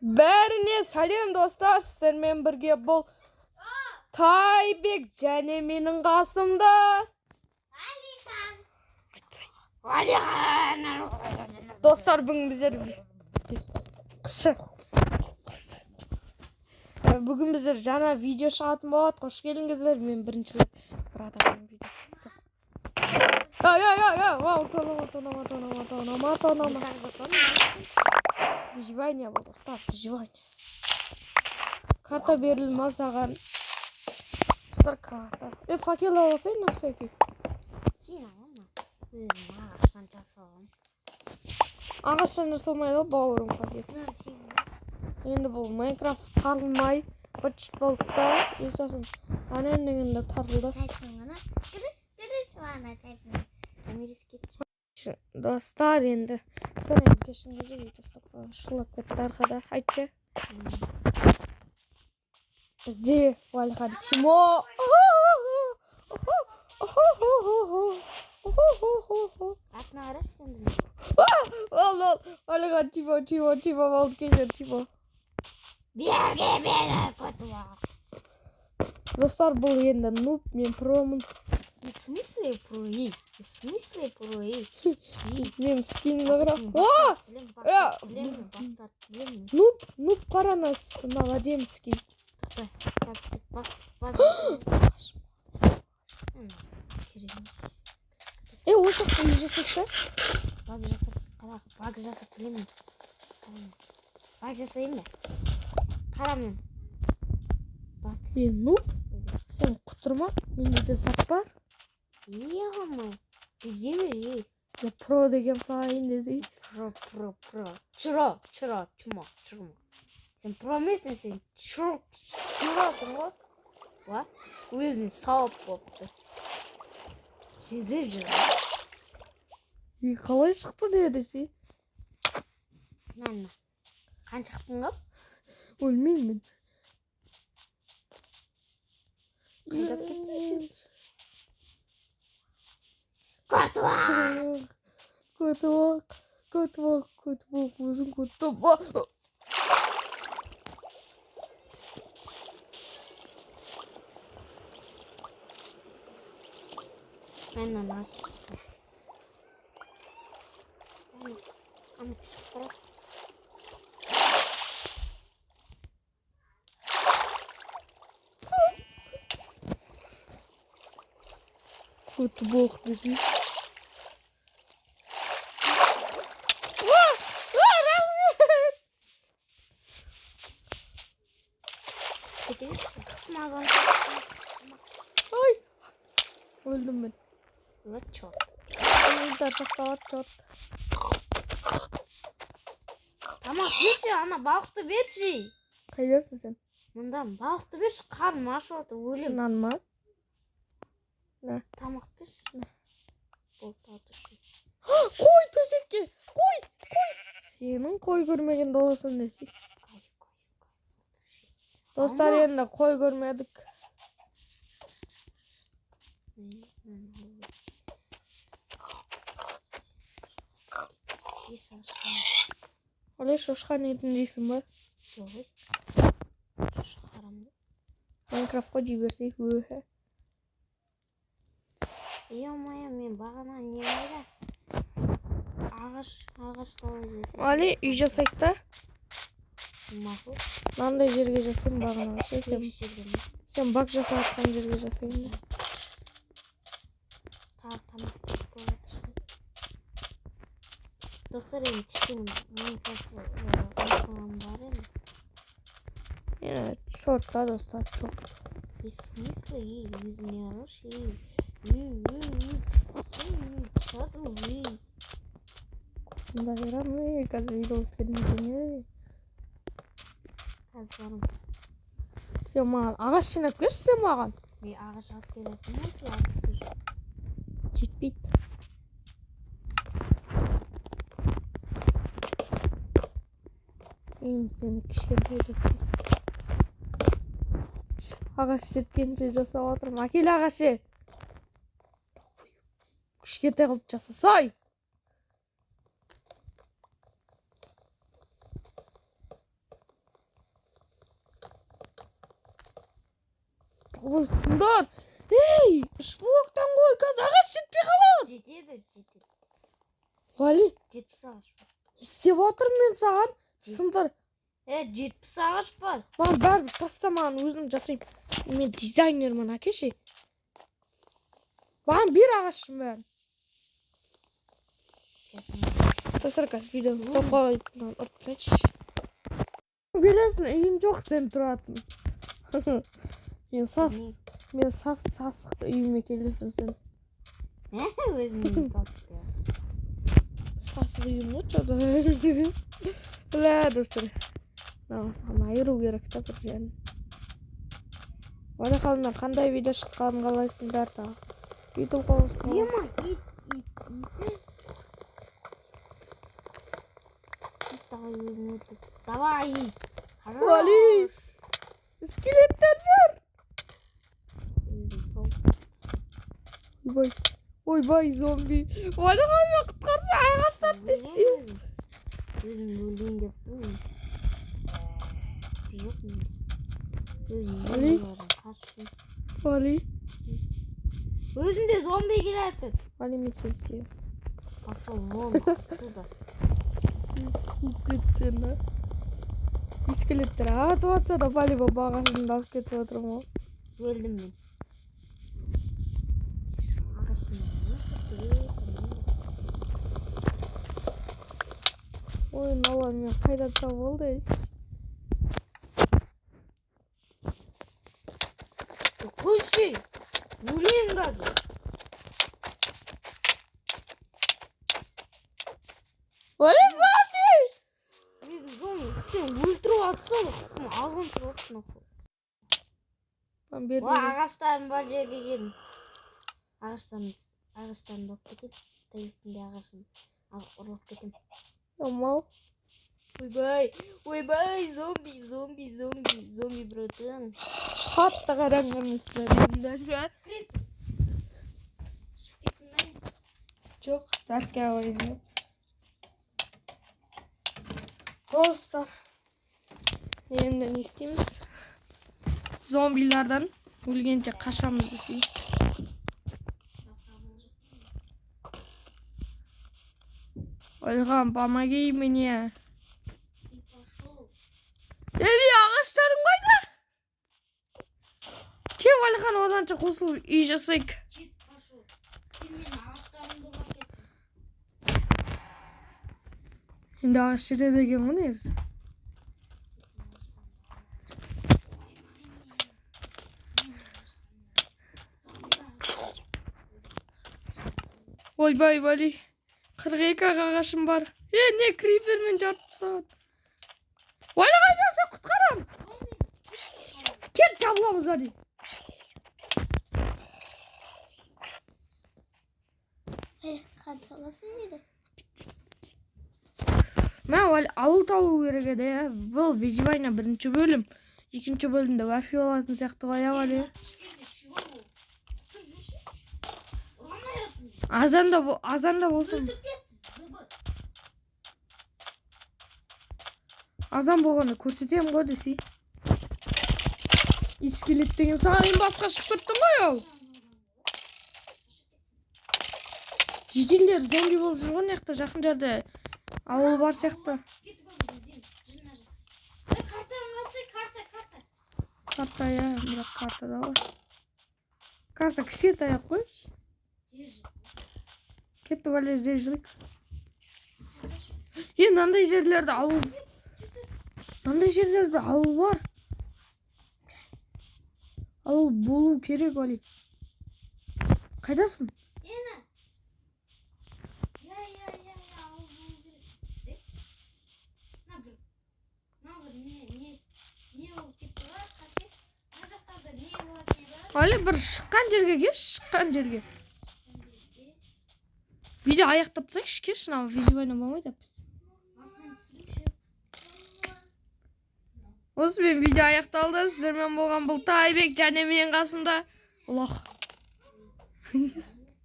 Бәріне сәлем достар, сіздермен бірге бұл Тайбек және менің қасымда Алихан. Достар, бүгін біздер жаңа видео шығатын болады. Қош келдіңіздер. Мен бірінші рет бір адамның видеосы. Выживание бұл достар, выживание. Карта берілді саған. Достар, карта. Факел алсай, на всякий. Ағаштан жасалмайды, бауырым факел. Енді бұл Майнкрафт тарылмай, бычыт болды да, есасын анендігінде тарылды. Достар, енді сұрайын кешінде жүрейді достар. Шулап кетті арқада. Айтшы. Бізде Алихан Тимо. Атына қарашы енді. Алихан Тимо болды кешір Тимо. Берге бері көтуақ. Достар, бұл енді нуб, мен промын. В смысле прои? Мен скинімді қырам. Нуб қаранас, мынау әдем скин. Ошақты үй жасап та? Баг жасап білемін. Баг жасайын ба? Қарамын. Нуб? Сен құтырма, менде де зат бар. Ема, бізге бері. Про деген сайын деді. Про. Чыро. Сен про емессің, сен чыросың ғой. Өзін сауап болыпты. Жезіп жүр. Қалай шықты деді сен? Қан шықтың ғой? Өлмеймін. Қайдап кеттің? Көтуақ, өзің көтуақ. Мәннен ақ кетесің. Аны кішік тұрады. Көтуақ десе. Кетеміз мазан. Ой, өлдім мен. Чорт. Өлдар шақталады, чорт. Тамақ берші, ана балықты берші. Қайдасың сен? Мұнда балықты берші, қарным ашып отыр, өлем. Нан ма? Тамақ берші. Болды атыршы. Қой төсекке, қой. Сенің қой көрмеген доғысын десе. Достар, енді қой көрмедік. Олай шошқан етін дейсің ба? Жоқ. Шошқарамды. Майнкрафтқа жіберсек өйі. Ей-омайя, мен бағана не қайда? Ағаш қалай жесем? Али, үй жасайық та? Мақұл. Мынандай жерге жасайым бағанаға ше. Сен бак жасатқан жерге жасайым да. Тамақ көп жатырсың. Достар, енді кішкене Майнкрафтқа ұмтылам бар енді. Шорт та достар, шорт. В смысле, өзіне араш, Да, ярамай, қазір үйді өткенмейден. Қазбарым. Сен маған ағаш жинап берші сен маған. Мен ағаш алып келесің, мен сен алып жүр. Жетпейді. Мен сені кішкентай достар. Ағаш жеткенше жасап отырмын. Әкел ағашы. Кішкентай қылып жасасай. қойсыңдар. Ей, 3 блоктан қой, қазір ағаш жетпей қалады. Жетеді. Вали, 70 ағаш бар. істеп отырмын мен саған. Сындар. 70 ағаш бар. Маған бәрібір тастамаған, өзім жасаймын. Мен дизайнермін, әкеші. Маған бер ағашым бәрін. Тасыркас видеоны ұстап қойып ұртсайшы. Келесің, үйім жоқ сен тұратын. Мен сасық үйіме келесің сен. Өзімнің татты. Сасық үйім өтеді. Ла, достар. Айыру керек та бір жерін. Оны қалымдар қандай видео шыққанын қалайсыңдар та. YouTube қоңызды. Ема, ит. Давай өзің өтіп. Давай. Вали. Скелеттер жүр. Ойбай, зомби. Вали қайма құтқарса ағаштар тесіз. Өзім өлейін деп тұрмын. Жоқ мен. Вали. Вали. Өзінде зомби келеді. Вали мен сен сүйем. Пошел вон отсюда. Кетсені. Скелеттер атып атса да Вали бағашымды алып кетіп отырмын. Өлдім мен. Ойын алам мен қайда болды. Қойшы. Өлейін қазір. Вали зомби! Өзім зомби сен өлтіріп атсың. Азын тұрып нахуй. Ағаштарын бар жерге келin. Ағаштарын алып кетіп, тәйістінде ағашын ұрлап кетем. Амал. Ойбай, зомби, братан. Қатты қараңғырмысыздар. Жоқ, сәтке ойын. Достар. Енді не істейміз? Зомбилардан өлгенше қашамыз десей. Ольгам, помоги мне. Ағаштарың қайда? Кел, Ольхан, оданша қосылып үй жасайық. Енді ағаш жетеді екен ғой негізі. Ойбай, Вали. 42 ағашым бар. Не крипермен жарты сағат. Вали, қайбаса құтқарам. Кел, жабыламыз, Вали. Мен Вали ауыл табу керек еді. Бұл выживание бірінші бөлім. Екінші бөлімде вообще болатын сияқты ғой, Вали. Азанда болсын. Азан болғанда көрсетем ғой десей. Искелет деген саған басқа шығып кеттің ғой ол. Жителер зомби болып жүрген яқта жақын жерде ауыл бар сияқты. Карта, я, бірақ карта да бар. Карта кішкентай ақ қойшы. Кетті, Вали, іздеп жүрейік. Мынандай жерлерде ауыл. Мынандай жерлерде ауыл бар. Ауыл болу керек, Вали. Қайдасың? Вали, бір шыққан жерге кеш, шыққан жерге. Видео аяқтап тастайықшы, кеш, видео болмайды біз. Осымен видео аяқталды. Сіздермен болған бұл Тайбек және менің қасымда Лох.